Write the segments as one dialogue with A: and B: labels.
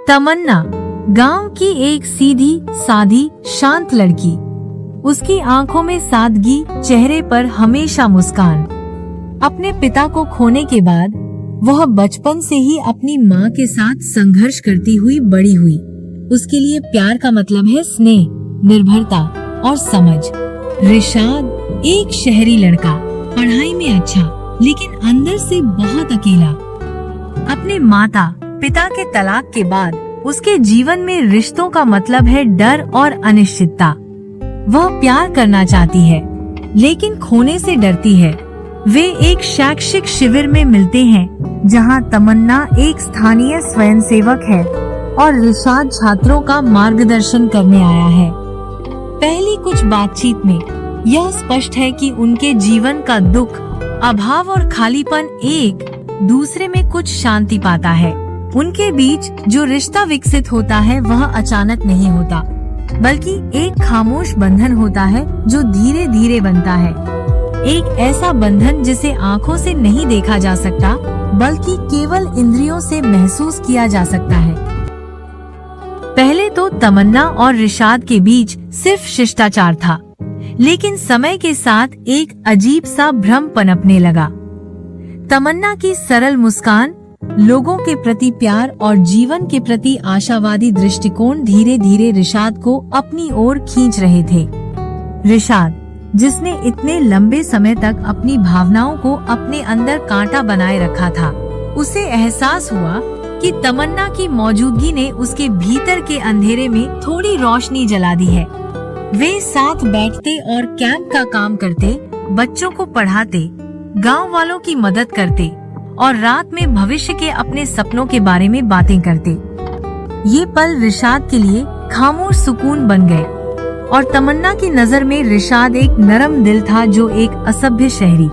A: तमन्ना गांव की एक सीधी सादी शांत लड़की। उसकी आंखों में सादगी, चेहरे पर हमेशा मुस्कान। अपने पिता को खोने के बाद वह बचपन से ही अपनी माँ के साथ संघर्ष करती हुई बड़ी हुई। उसके लिए प्यार का मतलब है स्नेह, निर्भरता और समझ। रिशाद एक शहरी लड़का, पढ़ाई में अच्छा लेकिन अंदर से बहुत अकेला। अपने माता पिता के तलाक के बाद उसके जीवन में रिश्तों का मतलब है डर और अनिश्चितता। वह प्यार करना चाहती है लेकिन खोने से डरती है। वे एक शैक्षिक शिविर में मिलते हैं जहां तमन्ना एक स्थानीय स्वयंसेवक है और रिशाद छात्रों का मार्गदर्शन करने आया है। पहली कुछ बातचीत में यह स्पष्ट है कि उनके जीवन का दुख, अभाव और खालीपन एक दूसरे में कुछ शांति पाता है। उनके बीच जो रिश्ता विकसित होता है वह अचानक नहीं होता, बल्कि एक खामोश बंधन होता है जो धीरे धीरे बनता है। एक ऐसा बंधन जिसे आंखों से नहीं देखा जा सकता, बल्कि केवल इंद्रियों से महसूस किया जा सकता है। पहले तो तमन्ना और रिशाद के बीच सिर्फ शिष्टाचार था, लेकिन समय के साथ एक अजीब सा भ्रम पनपने लगा। तमन्ना की सरल मुस्कान, लोगों के प्रति प्यार और जीवन के प्रति आशावादी दृष्टिकोण धीरे धीरे रिशाद को अपनी ओर खींच रहे थे। रिशाद, जिसने इतने लंबे समय तक अपनी भावनाओं को अपने अंदर कांटा बनाए रखा था, उसे एहसास हुआ कि तमन्ना की मौजूदगी ने उसके भीतर के अंधेरे में थोड़ी रोशनी जला दी है। वे साथ बैठते और कैंप का काम करते, बच्चों को पढ़ाते, गांव वालों की मदद करते और रात में भविष्य के अपने सपनों के बारे में बातें करते। ये पल रिशाद के लिए खामोश सुकून बन गए और तमन्ना की नजर में रिशाद एक नरम दिल था जो एक असभ्य शहरी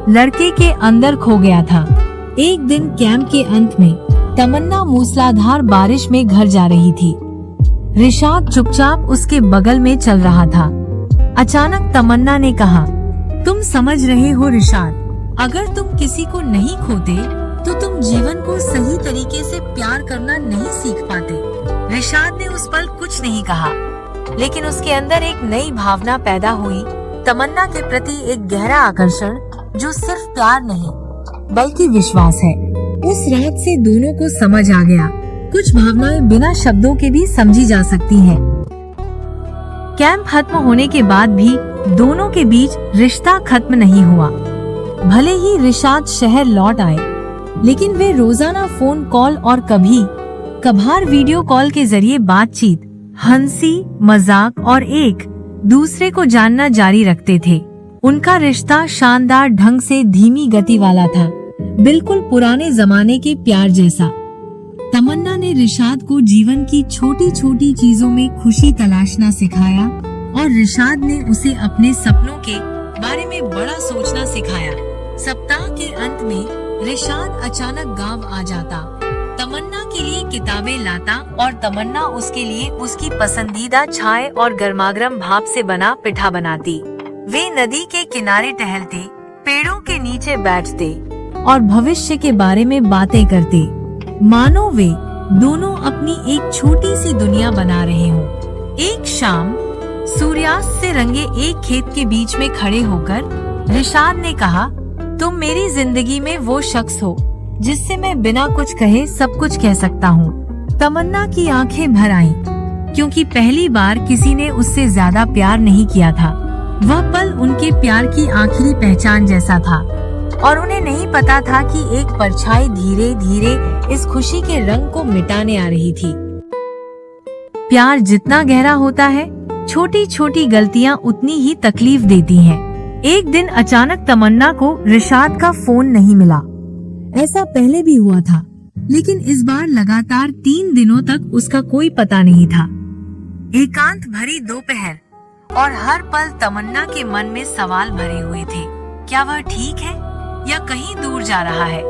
A: लड़के के अंदर खो गया था। एक दिन कैंप के अंत में तमन्ना मूसलाधार बारिश में घर जा रही थी। रिशाद चुपचाप उसके बगल में चल रहा था। अचानक तमन्ना ने कहा, तुम समझ रहे हो रिशाद, अगर तुम किसी को नहीं खोते तो तुम जीवन को सही तरीके से प्यार करना नहीं सीख पाते। रिशाद ने उस पल कुछ नहीं कहा, लेकिन उसके अंदर एक नई भावना पैदा हुई, तमन्ना के प्रति एक गहरा आकर्षण जो सिर्फ प्यार नहीं बल्कि विश्वास है। उस रात से दोनों को समझ आ गया, कुछ भावनाएं बिना शब्दों के भी समझी जा सकती हैं। कैंप खत्म होने के बाद भी दोनों के बीच रिश्ता खत्म नहीं हुआ। भले ही रिशाद शहर लौट आए, लेकिन वे रोजाना फोन कॉल और कभी कभार वीडियो कॉल के जरिए बातचीत, हंसी मजाक और एक दूसरे को जानना जारी रखते थे। उनका रिश्ता शानदार ढंग से धीमी गति वाला था, बिल्कुल पुराने जमाने के प्यार जैसा। तमन्ना ने रिशाद को जीवन की छोटी छोटी चीजों में खुशी तलाशना सिखाया और रिशाद ने उसे अपने सपनों के बारे में बड़ा सोचना सिखाया। सप्ताह के अंत में रिशाद अचानक गांव आ जाता, तमन्ना के लिए किताबें लाता और तमन्ना उसके लिए उसकी पसंदीदा चाय और गर्मागर्म भाप से बना पिठा बनाती। वे नदी के किनारे टहलते, पेड़ों के नीचे बैठते और भविष्य के बारे में बातें करते, मानो वे दोनों अपनी एक छोटी सी दुनिया बना रहे हों। एक शाम सूर्यास्त से रंगे एक खेत के बीच में खड़े होकर रिशाद ने कहा, तुम मेरी जिंदगी में वो शख्स हो जिससे मैं बिना कुछ कहे सब कुछ कह सकता हूँ। तमन्ना की आंखें भर आईं, क्योंकि पहली बार किसी ने उससे ज्यादा प्यार नहीं किया था। वह पल उनके प्यार की आखिरी पहचान जैसा था और उन्हें नहीं पता था कि एक परछाई धीरे धीरे इस खुशी के रंग को मिटाने आ रही थी। प्यार जितना गहरा होता है, छोटी छोटी गलतियाँ उतनी ही तकलीफ देती हैं। एक दिन अचानक तमन्ना को रिशाद का फोन नहीं मिला। ऐसा पहले भी हुआ था, लेकिन इस बार लगातार 3 दिनों तक उसका कोई पता नहीं था। एकांत भरी दोपहर और हर पल तमन्ना के मन में सवाल भरे हुए थे। क्या वह ठीक है या कहीं दूर जा रहा है?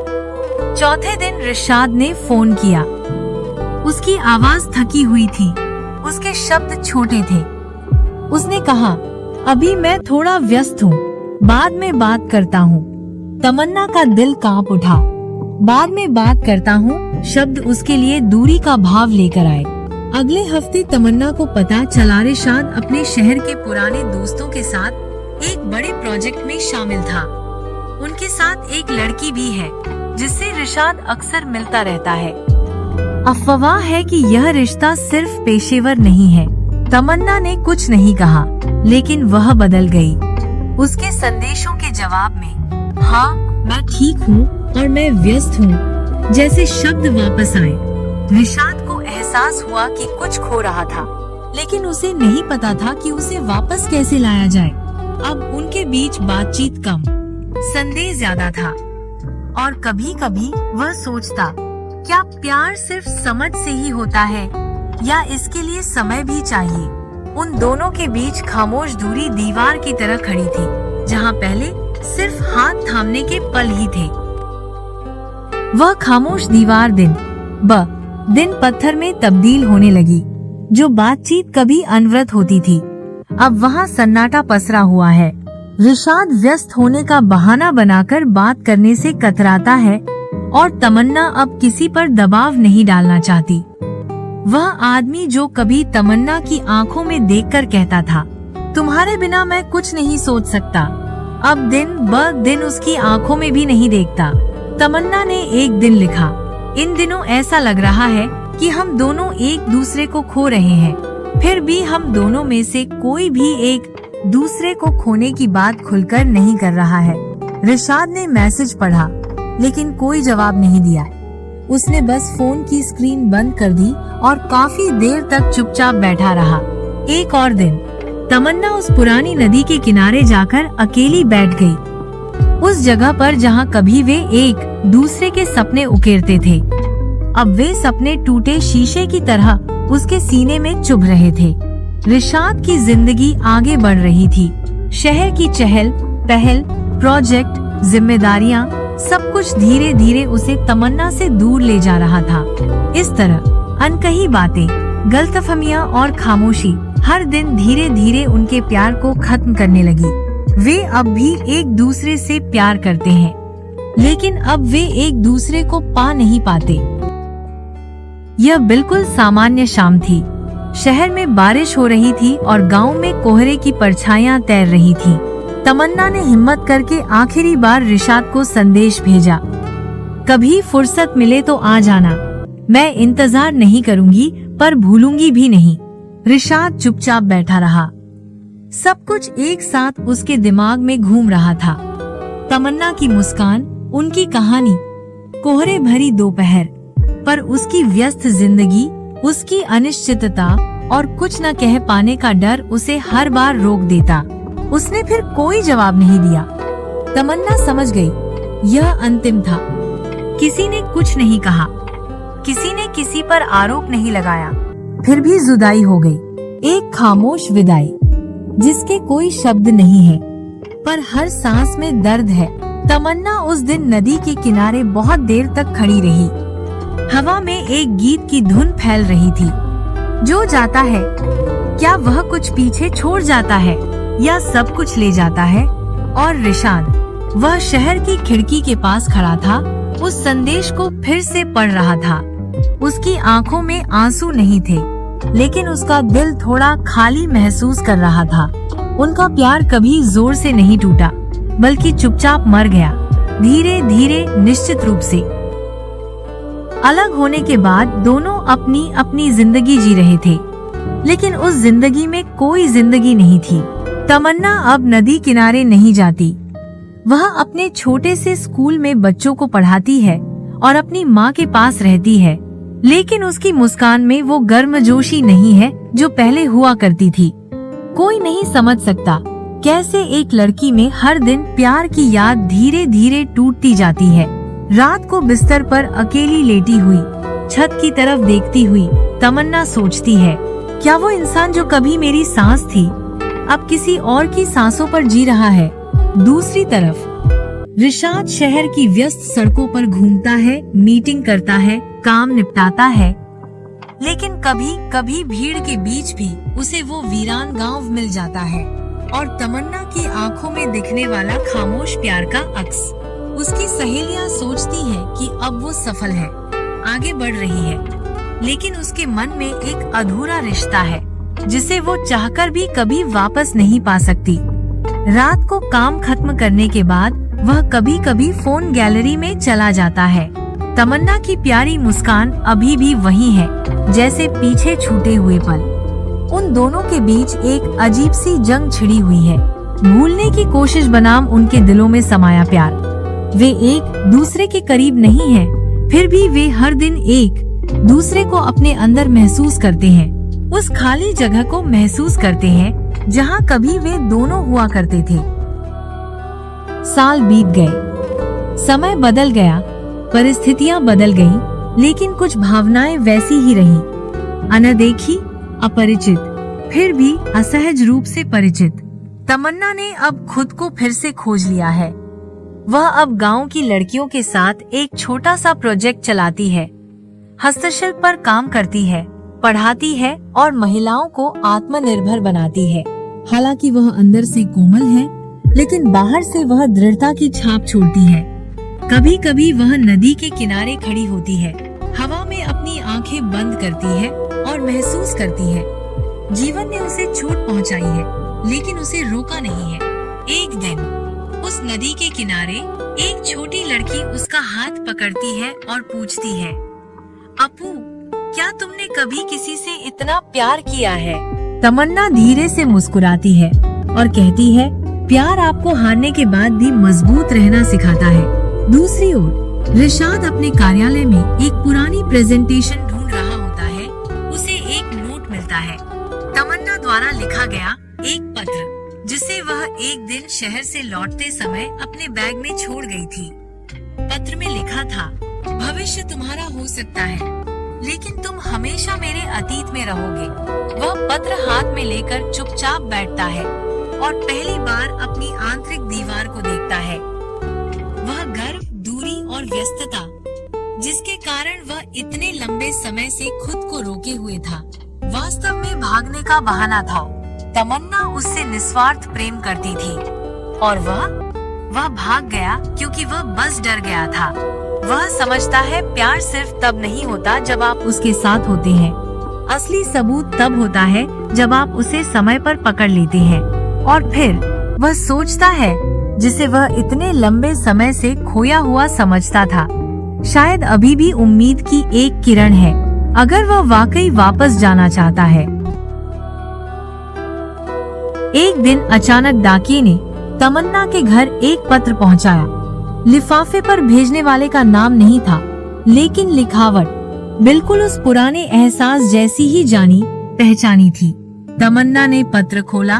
A: चौथे दिन रिशाद ने फोन किया। उसकी आवाज थकी हुई थी, उसके शब्द छोटे थे। उसने कहा, अभी मैं थोड़ा व्यस्त हूँ, बाद में बात करता हूँ। तमन्ना का दिल कांप उठा। बाद में बात करता हूँ शब्द उसके लिए दूरी का भाव लेकर आए। अगले हफ्ते तमन्ना को पता चला रिशाद अपने शहर के पुराने दोस्तों के साथ एक बड़े प्रोजेक्ट में शामिल था। उनके साथ एक लड़की भी है जिससे रिशाद अक्सर मिलता रहता है। अफवाह है कि यह रिश्ता सिर्फ पेशेवर नहीं है। तमन्ना ने कुछ नहीं कहा, लेकिन वह बदल गई। उसके संदेशों के जवाब में हाँ मैं ठीक हूँ और मैं व्यस्त हूँ जैसे शब्द वापस आए। रिशाद को एहसास हुआ कि कुछ खो रहा था, लेकिन उसे नहीं पता था कि उसे वापस कैसे लाया जाए। अब उनके बीच बातचीत कम, संदेश ज्यादा था और कभी कभी वह सोचता, क्या प्यार सिर्फ समझ से ही होता है या इसके लिए समय भी चाहिए। उन दोनों के बीच खामोश दूरी दीवार की तरह खड़ी थी, जहाँ पहले सिर्फ हाथ थामने के पल ही थे। वह खामोश दीवार दिन पत्थर में तब्दील होने लगी। जो बातचीत कभी अनवरत होती थी, अब वहाँ सन्नाटा पसरा हुआ है। रिशाद व्यस्त होने का बहाना बनाकर बात करने से कतराता है और तमन्ना अब किसी पर दबाव नहीं डालना चाहती। वह आदमी जो कभी तमन्ना की आंखों में देखकर कहता था, तुम्हारे बिना मैं कुछ नहीं सोच सकता, अब दिन ब दिन उसकी आंखों में भी नहीं देखता। तमन्ना ने एक दिन लिखा, इन दिनों ऐसा लग रहा है कि हम दोनों एक दूसरे को खो रहे हैं, फिर भी हम दोनों में से कोई भी एक दूसरे को खोने की बात खुलकर नहीं कर रहा है। रिशाद ने मैसेज पढ़ा, लेकिन कोई जवाब नहीं दिया। उसने बस फोन की स्क्रीन बंद कर दी और काफी देर तक चुपचाप बैठा रहा। एक और दिन तमन्ना उस पुरानी नदी के किनारे जाकर अकेली बैठ गई। उस जगह पर जहाँ कभी वे एक दूसरे के सपने उकेरते थे, अब वे सपने टूटे शीशे की तरह उसके सीने में चुभ रहे थे। रिशाद की जिंदगी आगे बढ़ रही थी। शहर की चहल पहल, प्रोजेक्ट, जिम्मेदारियां, सब कुछ धीरे धीरे उसे तमन्ना से दूर ले जा रहा था। इस तरह अनकही बातें, गलतफहमियां और खामोशी हर दिन धीरे धीरे उनके प्यार को खत्म करने लगी। वे अब भी एक दूसरे से प्यार करते हैं, लेकिन अब वे एक दूसरे को पा नहीं पाते। यह बिल्कुल सामान्य शाम थी। शहर में बारिश हो रही थी और गांव में कोहरे की परछाइयां तैर रही थी। तमन्ना ने हिम्मत करके आखिरी बार रिशाद को संदेश भेजा, कभी फुर्सत मिले तो आ जाना, मैं इंतजार नहीं करूंगी पर भूलूंगी भी नहीं। रिशाद चुपचाप बैठा रहा। सब कुछ एक साथ उसके दिमाग में घूम रहा था। तमन्ना की मुस्कान, उनकी कहानी, कोहरे भरी दोपहर, पर उसकी व्यस्त जिंदगी, उसकी अनिश्चितता और कुछ न कह पाने का डर उसे हर बार रोक देता। उसने फिर कोई जवाब नहीं दिया। तमन्ना समझ गई, यह अंतिम था। किसी ने कुछ नहीं कहा, किसी ने किसी पर आरोप नहीं लगाया, फिर भी जुदाई हो गई। एक खामोश विदाई, जिसके कोई शब्द नहीं है, पर हर सांस में दर्द है। तमन्ना उस दिन नदी के किनारे बहुत देर तक खड़ी रही। हवा में एक गीत की धुन फैल रही थी। जो जाता है, क्या वह कुछ पीछे छोड़ जाता है या सब कुछ ले जाता है? और रिशाद, वह शहर की खिड़की के पास खड़ा था, उस संदेश को फिर से पढ़ रहा था। उसकी आंखों में आंसू नहीं थे, लेकिन उसका दिल थोड़ा खाली महसूस कर रहा था। उनका प्यार कभी जोर से नहीं टूटा, बल्कि चुपचाप मर गया, धीरे धीरे, निश्चित रूप से। अलग होने के बाद दोनों अपनी अपनी जिंदगी जी रहे थे, लेकिन उस जिंदगी में कोई जिंदगी नहीं थी। तमन्ना अब नदी किनारे नहीं जाती। वह अपने छोटे से स्कूल में बच्चों को पढ़ाती है और अपनी माँ के पास रहती है, लेकिन उसकी मुस्कान में वो गर्मजोशी नहीं है जो पहले हुआ करती थी। कोई नहीं समझ सकता कैसे एक लड़की में हर दिन प्यार की याद धीरे धीरे टूटती जाती है। रात को बिस्तर पर अकेली लेटी हुई, छत की तरफ देखती हुई, तमन्ना सोचती है, क्या वो इंसान जो कभी मेरी सांस थी, अब किसी और की सांसों पर जी रहा है? दूसरी तरफ रिशाद शहर की व्यस्त सड़कों पर घूमता है, मीटिंग करता है, काम निपटाता है, लेकिन कभी कभी भीड़ के बीच भी उसे वो वीरान गांव मिल जाता है और तमन्ना की आंखों में दिखने वाला खामोश प्यार का अक्स। उसकी सहेलियां सोचती हैं कि अब वो सफल है, आगे बढ़ रही है, लेकिन उसके मन में एक अधूरा रिश्ता है जिसे वो चाहकर भी कभी वापस नहीं पा सकती। रात को काम खत्म करने के बाद वह कभी कभी फोन गैलरी में चला जाता है। तमन्ना की प्यारी मुस्कान अभी भी वही है जैसे पीछे छूटे हुए पल। उन दोनों के बीच एक अजीब सी जंग छिड़ी हुई है, भूलने की कोशिश बनाम उनके दिलों में समाया प्यार। वे एक दूसरे के करीब नहीं हैं, फिर भी वे हर दिन एक दूसरे को अपने अंदर महसूस करते हैं। उस खाली जगह को महसूस करते हैं जहाँ कभी वे दोनों हुआ करते थे। साल बीत गए, समय बदल गया, परिस्थितियाँ बदल गईं, लेकिन कुछ भावनाएं वैसी ही रहीं। अनदेखी, अपरिचित, फिर भी असहज रूप से परिचित। तमन्ना ने अब खुद को फिर से खोज लिया है। वह अब गांव की लड़कियों के साथ एक छोटा सा प्रोजेक्ट चलाती है, हस्तशिल्प पर काम करती है, पढ़ाती है और महिलाओं को आत्मनिर्भर बनाती है। हालांकि वह अंदर से कोमल है, लेकिन बाहर से वह दृढ़ता की छाप छोड़ती है। कभी कभी वह नदी के किनारे खड़ी होती है, हवा में अपनी आंखें बंद करती है और महसूस करती है जीवन ने उसे चोट पहुंचाई है, लेकिन उसे रोका नहीं है। एक दिन उस नदी के किनारे एक छोटी लड़की उसका हाथ पकड़ती है और पूछती है, अपू, क्या तुमने कभी किसी से इतना प्यार किया है? तमन्ना धीरे से मुस्कुराती है और कहती है, प्यार आपको हारने के बाद भी मजबूत रहना सिखाता है। दूसरी ओर रिशाद अपने कार्यालय में एक पुरानी प्रेजेंटेशन ढूंढ रहा होता है। उसे एक नोट मिलता है, तमन्ना द्वारा लिखा गया एक पत्र, जिसे वह एक दिन शहर से लौटते समय अपने बैग में छोड़ गई थी। पत्र में लिखा था, भविष्य तुम्हारा हो सकता है, लेकिन तुम हमेशा मेरे अतीत में रहोगे। वह पत्र हाथ में लेकर चुपचाप बैठता है और पहली बार अपनी आंतरिक दीवार को देखता है। वह गर्व, दूरी और व्यस्तता, जिसके कारण वह इतने लंबे समय से खुद को रोके हुए था, वास्तव में भागने का बहाना था। तमन्ना उससे निस्वार्थ प्रेम करती थी और वह भाग गया क्योंकि वह बस डर गया था। वह समझता है प्यार सिर्फ तब नहीं होता जब आप उसके साथ होते हैं। असली सबूत तब होता है जब आप उसे समय पर पकड़ लेते हैं। और फिर वह सोचता है, जिसे वह इतने लंबे समय से खोया हुआ समझता था, शायद अभी भी उम्मीद की एक किरण है, अगर वह वाकई वापस जाना चाहता है। एक दिन अचानक डाकिये ने तमन्ना के घर एक पत्र पहुंचाया। लिफाफे पर भेजने वाले का नाम नहीं था, लेकिन लिखावट बिल्कुल उस पुराने एहसास जैसी ही जानी पहचानी थी। तमन्ना ने पत्र खोला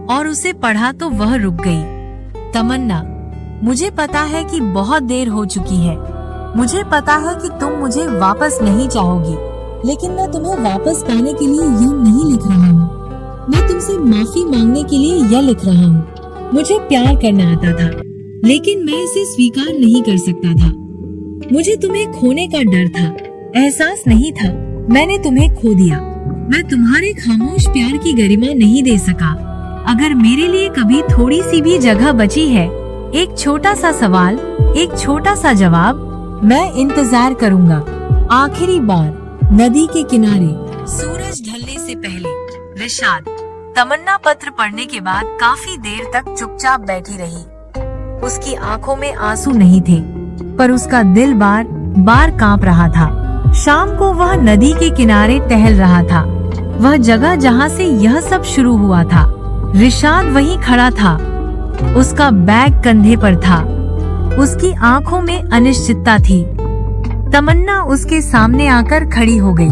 A: और उसे पढ़ा तो वह रुक गई। तमन्ना, मुझे पता है कि बहुत देर हो चुकी है। मुझे पता है कि तुम मुझे वापस नहीं चाहोगी, लेकिन मैं तुम्हें वापस पाने के लिए यह नहीं लिख रहा हूँ। मैं तुमसे माफी मांगने के लिए यह लिख रहा हूँ। मुझे प्यार करना आता था, लेकिन मैं इसे स्वीकार नहीं कर सकता था। मुझे तुम्हें खोने का डर था, एहसास नहीं था। मैंने तुम्हें खो दिया। मैं तुम्हारे खामोश प्यार की गरिमा नहीं दे सका। अगर मेरे लिए कभी थोड़ी सी भी जगह बची है, एक छोटा सा सवाल, एक छोटा सा जवाब, मैं इंतजार करूंगा। आखिरी बार, नदी के किनारे, सूरज ढलने से पहले। रिशाद। तमन्ना पत्र पढ़ने के बाद काफी देर तक चुपचाप बैठी रही। उसकी आंखों में आंसू नहीं थे, पर उसका दिल बार बार कांप रहा था। शाम को वह नदी के किनारे टहल रहा था, वह जगह जहाँ से यह सब शुरू हुआ था। रिशाद वहीं खड़ा था, उसका बैग कंधे पर था, उसकी आंखों में अनिश्चितता थी। तमन्ना उसके सामने आकर खड़ी हो गई।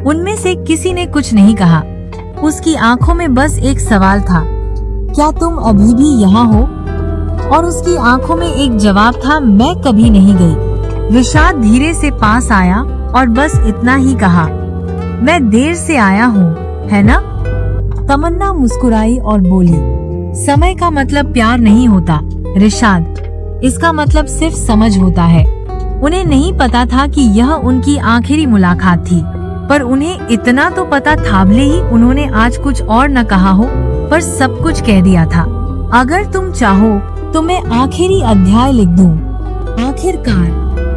A: उनमें से किसी ने कुछ नहीं कहा। उसकी आंखों में बस एक सवाल था, क्या तुम अभी भी यहाँ हो? और उसकी आंखों में एक जवाब था, मैं कभी नहीं गई। रिशाद धीरे से पास आया और बस इतना ही कहा, मैं देर से आया हूँ, है ना? तमन्ना मुस्कुराई और बोली, समय का मतलब प्यार नहीं होता रिशाद, इसका मतलब सिर्फ समझ होता है। उन्हें नहीं पता था कि यह उनकी आखिरी मुलाकात थी, पर उन्हें इतना तो पता था, भले ही उन्होंने आज कुछ और न कहा हो, पर सब कुछ कह दिया था। अगर तुम चाहो तो मैं आखिरी अध्याय लिख दूं। आखिरकार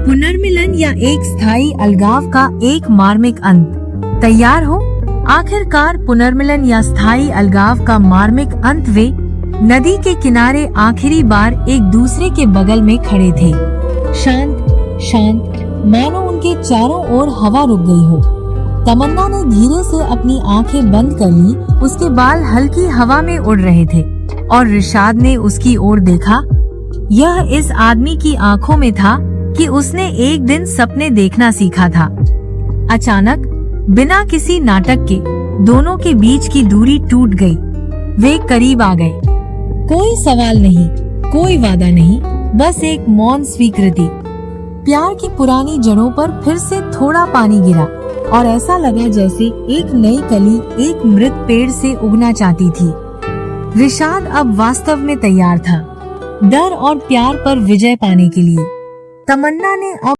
A: पुनर्मिलन या एक स्थायी अलगाव का एक मार्मिक अंत। तैयार हो? आखिरकार पुनर्मिलन या स्थायी अलगाव का मार्मिक अंत। वे नदी के किनारे आखिरी बार एक दूसरे के बगल में खड़े थे, शांत शांत, मानो उनके चारों ओर हवा रुक गई हो। तमन्ना ने धीरे से अपनी आंखें बंद कर ली। उसके बाल हल्की हवा में उड़ रहे थे और रिशाद ने उसकी ओर देखा। यह इस आदमी की आंखों में था कि उसने एक दिन सपने देखना सीखा था। अचानक बिना किसी नाटक के दोनों के बीच की दूरी टूट गई। वे करीब आ गए। कोई सवाल नहीं, कोई वादा नहीं, बस एक मौन स्वीकृति। प्यार की पुरानी जड़ों पर फिर से थोड़ा पानी गिरा और ऐसा लगा जैसे एक नई कली एक मृत पेड़ से उगना चाहती थी। रिशाद अब वास्तव में तैयार था, डर और प्यार पर विजय पाने के लिए। तमन्ना ने अब